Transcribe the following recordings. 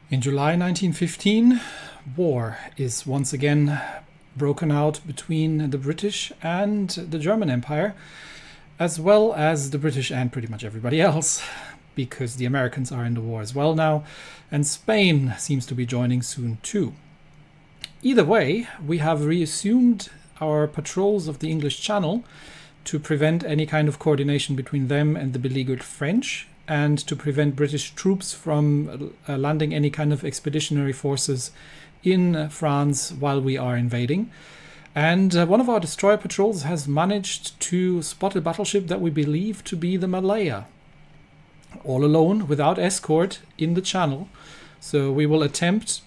In July 1915, war is once again broken out between the British and the German Empire, as well as the British and pretty much everybody else, because the Americans are in the war as well now, and Spain seems to be joining soon too. Either way, we have reassumed our patrols of the English Channel to prevent any kind of coordination between them and the beleaguered French, and to prevent British troops from landing any kind of expeditionary forces in France while we are invading. And one of our destroyer patrols has managed to spot a battleship that we believe to be the Malaya, all alone, without escort, in the channel. So we will attempt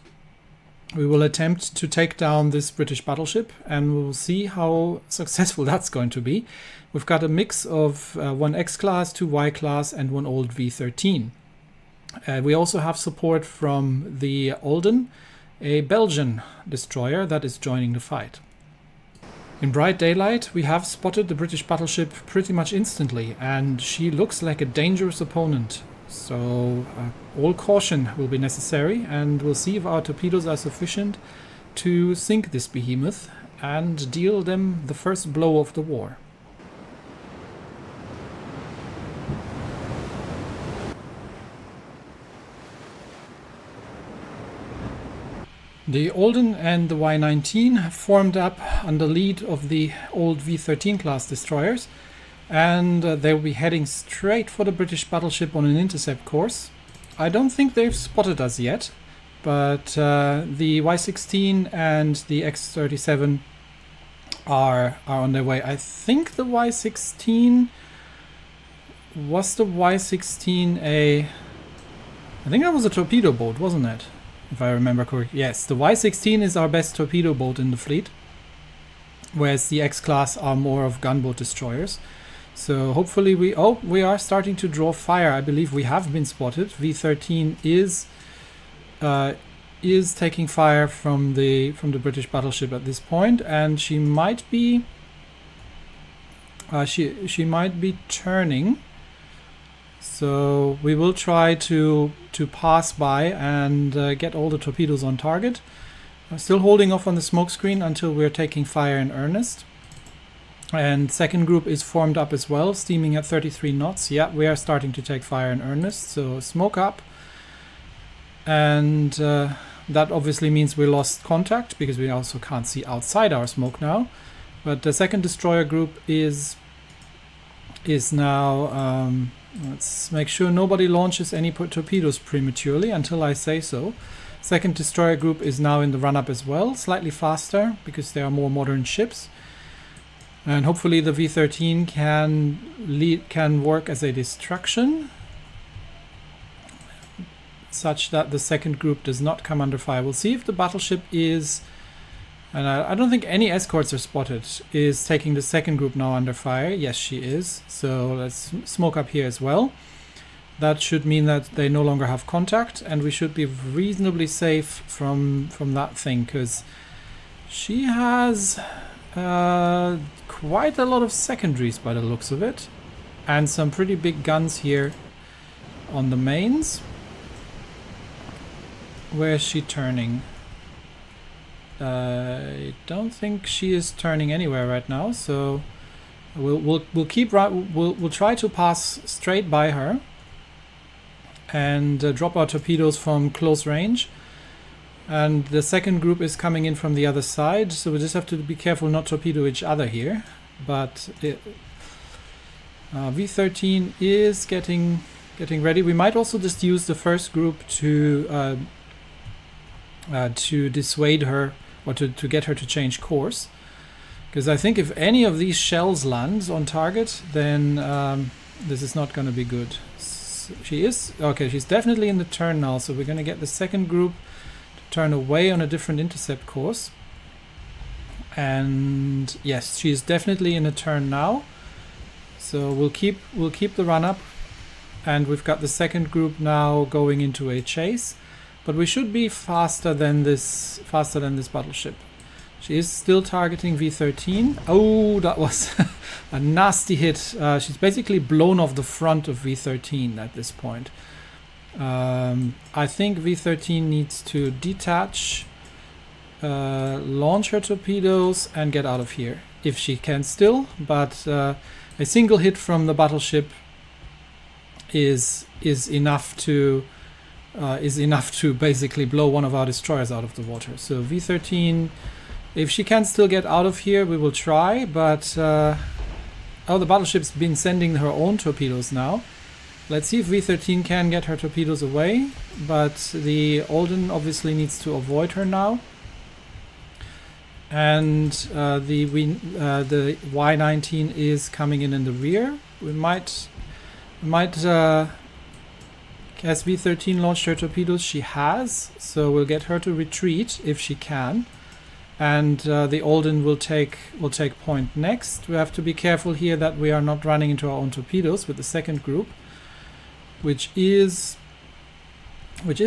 to take down this British battleship, and we'll see how successful that's going to be. We've got a mix of one X-class, two Y-class, and one old V13. We also have support from the Olden, a Belgian destroyer that is joining the fight. In bright daylight, we have spotted the British battleship pretty much instantly, and she looks like a dangerous opponent. So all caution will be necessary, and we'll see if our torpedoes are sufficient to sink this behemoth and deal them the first blow of the war. The Olden and the Y19 have formed up under lead of the old V13 class destroyers, and they will be heading straight for the British battleship on an intercept course. I don't think they've spotted us yet, but the Y16 and the X37 are on their way. I think the Y16 was the Y16 I think that was a torpedo boat, wasn't it? If I remember correctly. Yes, the Y16 is our best torpedo boat in the fleet, whereas the X-class are more of gunboat destroyers. So hopefully we are starting to draw fire. I believe we have been spotted. V13 is taking fire from the British battleship at this point, and she might be she might be turning. So we will try to pass by and get all the torpedoes on target. I'm still holding off on the smoke screen until we're taking fire in earnest. And second group is formed up as well, steaming at 33 knots. Yeah, we are starting to take fire in earnest. So smoke up. And that obviously means we lost contact, because we also can't see outside our smoke now. But the second destroyer group is now... let's make sure nobody launches any torpedoes prematurely until I say so. Second destroyer group is now in the run-up as well, slightly faster because they are more modern ships. And hopefully the V13 can work as a distraction, such that the second group does not come under fire. We'll see if the battleship is, and I don't think any escorts are spotted, is taking the second group now under fire. Yes, she is. So let's smoke up here as well. That should mean that they no longer have contact, and we should be reasonably safe from that thing, because she has quite a lot of secondaries by the looks of it, and some pretty big guns here on the mains. Where is she turning? I don't think she is turning anywhere right now, so we'll try to pass straight by her and drop our torpedoes from close range. And the second group is coming in from the other side, so we just have to be careful not to torpedo each other here. But V13 is getting ready. We might also just use the first group to dissuade her, or to get her to change course, because I think if any of these shells lands on target, then this is not going to be good. So she is okay. She's definitely in the turn now, so we're going to get the second group to turn away on a different intercept course. And yes, she is definitely in a turn now. So we'll keep the run up, and we've got the second group now going into a chase. But we should be faster than this battleship. She is still targeting V13. Oh, that was a nasty hit. She's basically blown off the front of V13 at this point. I think V13 needs to detach, launch her torpedoes and get out of here if she can still, but a single hit from the battleship is enough to basically blow one of our destroyers out of the water. So V13, if she can still get out of here, we will try, but oh, the battleship's been sending her own torpedoes now. Let's see if V13 can get her torpedoes away, but the Olden obviously needs to avoid her now. And the Y19 is coming in the rear. We might has V13 launched her torpedoes? She has, so we'll get her to retreat if she can. And the Olden will take point next. We have to be careful here that we are not running into our own torpedoes with the second group, which is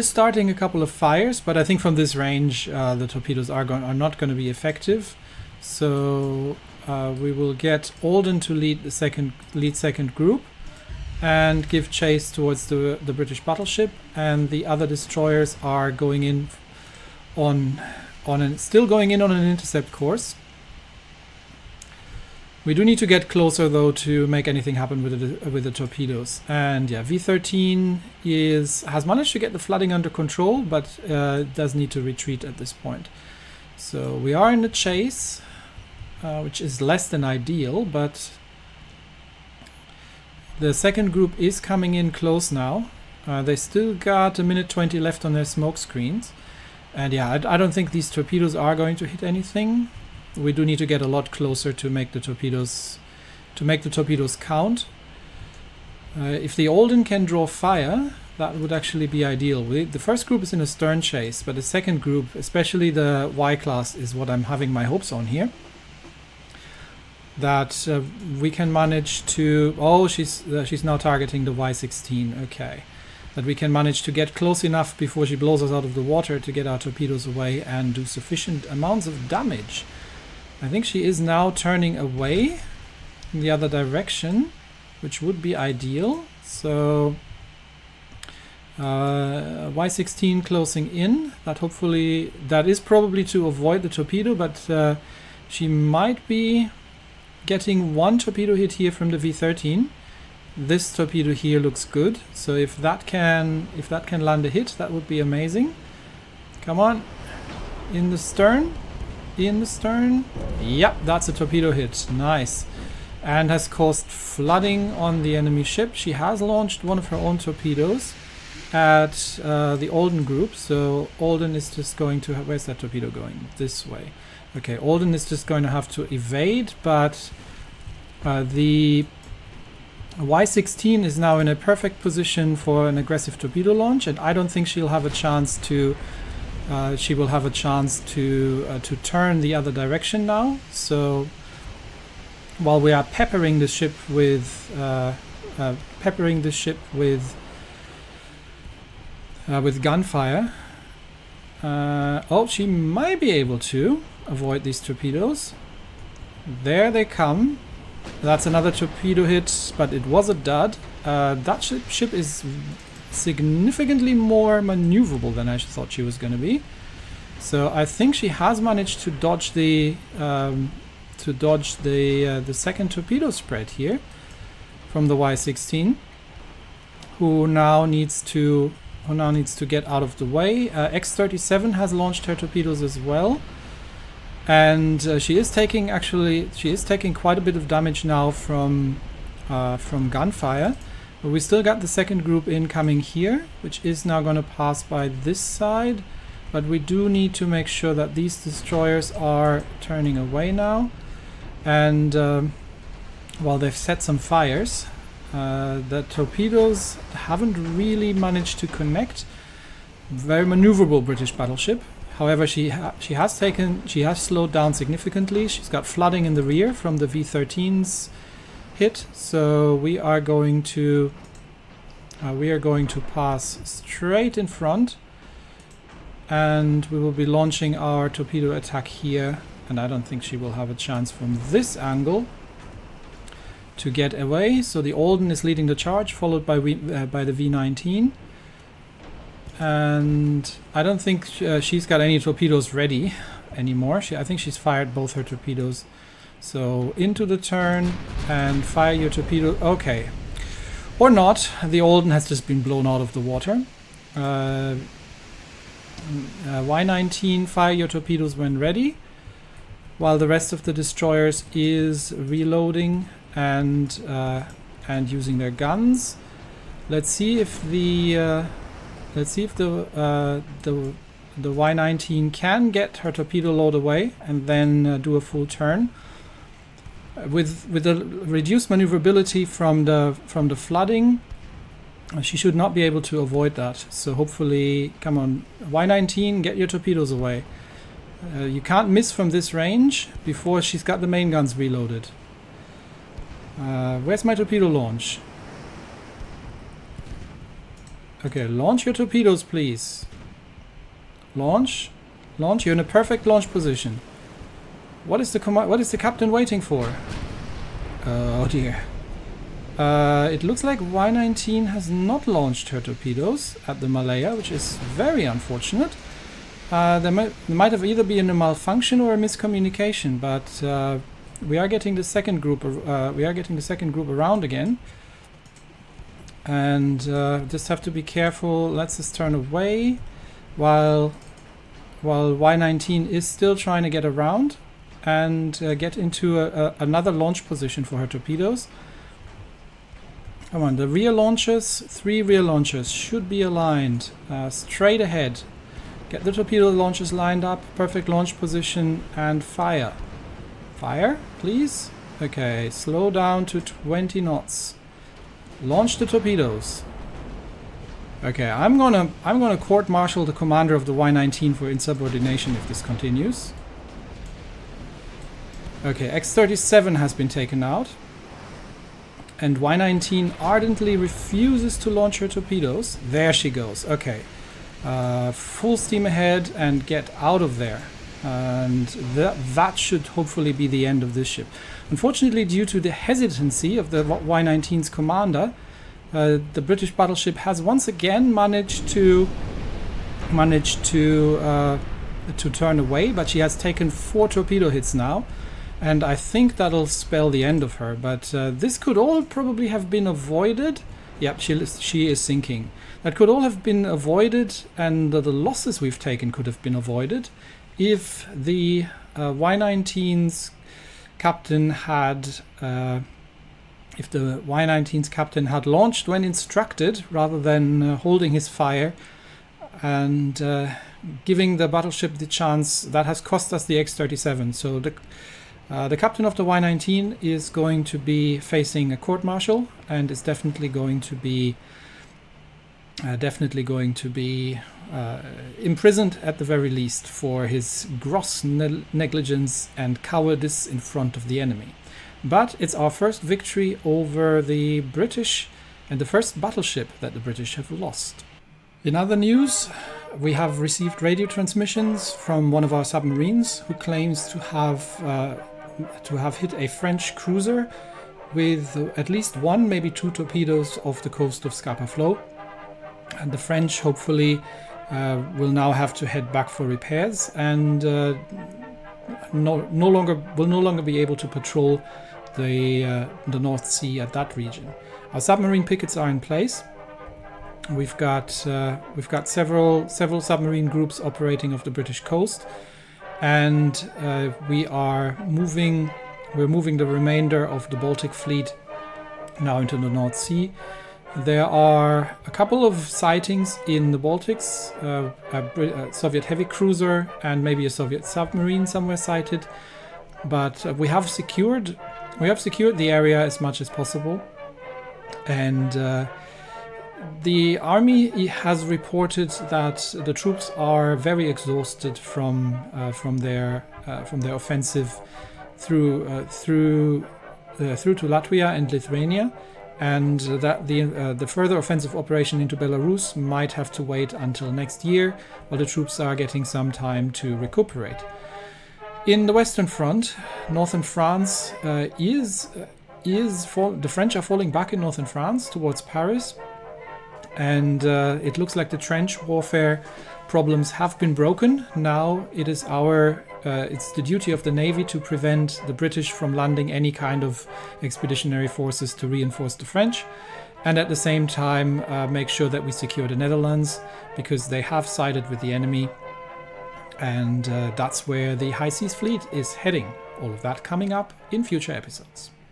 starting a couple of fires, but I think from this range the torpedoes are not going to be effective. So we will get Olden to lead second group and give chase towards the British battleship, and the other destroyers are going in still going in on an intercept course. We do need to get closer though to make anything happen with the torpedoes. And yeah, V13 has managed to get the flooding under control, but does need to retreat at this point. So we are in the chase, which is less than ideal, but the second group is coming in close now. They still got a minute 20 left on their smoke screens. And yeah, I don't think these torpedoes are going to hit anything. We do need to get a lot closer to make the torpedoes count. If the Olden can draw fire, that would actually be ideal. The first group is in a stern chase, but the second group, especially the Y class, is what I'm having my hopes on here. That we can manage to... Oh, she's now targeting the Y16. Okay. That we can manage to get close enough before she blows us out of the water to get our torpedoes away and do sufficient amounts of damage. I think she is now turning away in the other direction, which would be ideal. So Y16 closing in. That is probably to avoid the torpedo, but she might be getting one torpedo hit here from the V13. This torpedo here looks good, so if that can land a hit, that would be amazing. Come on, in the stern. Yep, that's a torpedo hit. Nice. And has caused flooding on the enemy ship. She has launched one of her own torpedoes at the Olden group, so Olden is just going to... Where's that torpedo going? This way. Okay, Olden is just going to have to evade, but the Y16 is now in a perfect position for an aggressive torpedo launch, and I don't think she'll have a chance to... she will have a chance to turn the other direction now. So while we are peppering the ship with gunfire, oh, she might be able to avoid these torpedoes. There they come. That's another torpedo hit, but it was a dud. That ship is significantly more maneuverable than I thought she was going to be. So I think she has managed to dodge the second torpedo spread here from the Y16, who now needs to get out of the way. X-37 has launched her torpedoes as well. And she is taking quite a bit of damage now from gunfire, but we still got the second group incoming here, which is now going to pass by this side. But we do need to make sure that these destroyers are turning away now. And while they've set some fires, the torpedoes haven't really managed to connect. Very maneuverable British battleship. However, she has slowed down significantly. She's got flooding in the rear from the V13's hit, so we are going to pass straight in front, and we will be launching our torpedo attack here. And I don't think she will have a chance from this angle to get away. So the Olden is leading the charge, followed by the V19. and I don't think she's got any torpedoes ready anymore. I think she's fired both her torpedoes. So into the turn and fire your torpedo. Okay. Or not. The Olden has just been blown out of the water. Y-19, fire your torpedoes when ready, while the rest of the destroyers is reloading and using their guns. Let's see if the Y-19 can get her torpedo load away and then do a full turn. With the reduced maneuverability from the flooding, she should not be able to avoid that. So hopefully, come on, Y-19, get your torpedoes away. You can't miss from this range before she's got the main guns reloaded. Where's my torpedo launch? Okay, launch your torpedoes, please. Launch. Launch. You're in a perfect launch position. What is the captain waiting for? Oh dear. It looks like Y-19 has not launched her torpedoes at the Malaya, which is very unfortunate. There might have either been a malfunction or a miscommunication, but we are getting the second group. Around again, and just have to be careful. Let's just turn away while Y-19 is still trying to get around and get into another launch position for her torpedoes. Come on, the rear launchers, 3 rear launchers should be aligned straight ahead. Get the torpedo launchers lined up, perfect launch position, and fire. Fire, please. Okay, slow down to 20 knots. Launch the torpedoes. Okay, I'm gonna court-martial the commander of the Y-19 for insubordination if this continues. Okay, X-37 has been taken out, and Y-19 ardently refuses to launch her torpedoes. There she goes. Okay, full steam ahead and get out of there. And that should hopefully be the end of this ship. Unfortunately, due to the hesitancy of the Y-19's commander, the British battleship has once again managed to turn away, but she has taken 4 torpedo hits now, and I think that'll spell the end of her. But this could all probably have been avoided. Yep, she is sinking. That could all have been avoided, and the losses we've taken could have been avoided if the Y-19's captain had if the Y-19's captain had launched when instructed, rather than holding his fire and giving the battleship the chance. That has cost us the X-37. So the captain of the Y-19 is going to be facing a court-martial and is definitely going to be imprisoned at the very least for his gross negligence and cowardice in front of the enemy. But it's our first victory over the British and the first battleship that the British have lost. In other news, we have received radio transmissions from one of our submarines who claims to have hit a French cruiser with at least 1, maybe 2 torpedoes off the coast of Scapa Flow. And the French hopefully will now have to head back for repairs and will no longer be able to patrol the North Sea at that region. Our submarine pickets are in place. We've got several submarine groups operating off the British coast, and we're moving the remainder of the Baltic fleet now into the North Sea. There are a couple of sightings in the Baltics, a Soviet heavy cruiser and maybe a Soviet submarine somewhere sighted, but we have secured the area as much as possible, and the army has reported that the troops are very exhausted from their offensive through to Latvia and Lithuania, and that the further offensive operation into Belarus might have to wait until next year, while the troops are getting some time to recuperate. In the Western Front, northern France the French are falling back in northern France towards Paris, and it looks like the trench warfare problems have been broken. Now it is it's the duty of the Navy to prevent the British from landing any kind of expeditionary forces to reinforce the French, and at the same time make sure that we secure the Netherlands, because they have sided with the enemy, and that's where the High Seas Fleet is heading. All of that coming up in future episodes.